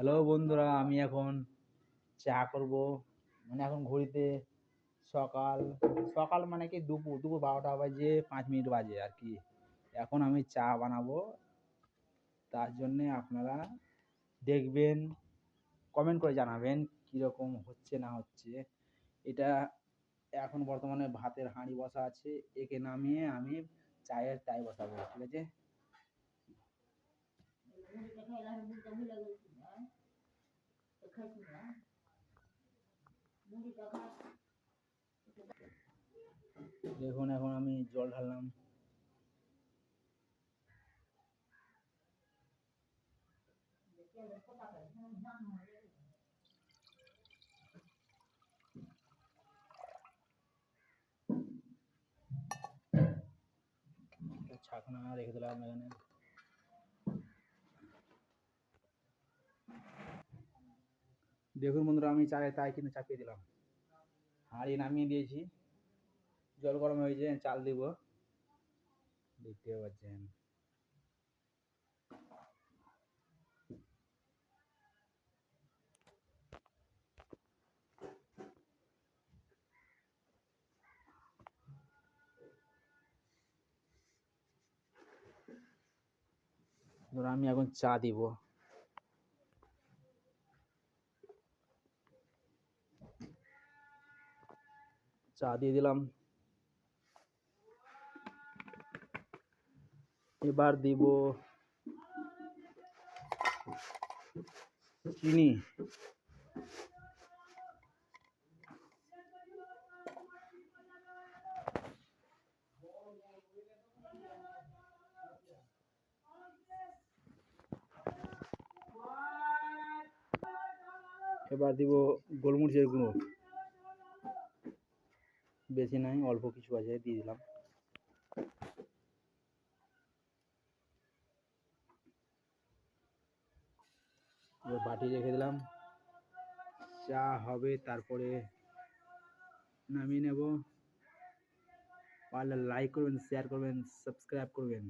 Hello বন্ধুরা, আমি এখন চা করব। মানে এখন ঘড়িতে সকাল সকাল মানে কি দুপুর দুপুর 12টা বাজে 5 মিনিট বাজে আর কি। এখন আমি চা বানাবো, তার জন্যে আপনারা দেখবেন, কমেন্ট করে জানাবেন কীরকম হচ্ছে না হচ্ছে। এটা এখন বর্তমানে ভাতের হাঁড়ি বসা আছে, একে নামিয়ে আমি চায়ের টাই বসাবো, ঠিক আছে। দেখুন এখন আমি জল ঢাললাম। ছাকনা রেখে দিলাম এখানে। দেখুন বন্ধুরা, আমি চায়ের তাই কিন্তু চাপিয়ে দিলাম, হাঁড়ি নামিয়ে দিয়েছি, জল গরম হয়েছে, চাল দিব, দেখতে পাচ্ছেন। আমি এখন চা দিব, চা দিয়ে দিলাম। এবার দিব চিনি। এবার দিব গোলমরিচের গুঁড়ো, বেশি নাই, অল্প কিছু আছে, দিয়ে দিলাম। এবার বাটি রেখে দিলাম, চা হবে, তারপরে নামিয়ে নেব। পারলে লাইক করবেন, শেয়ার করবেন, সাবস্ক্রাইব করবেন।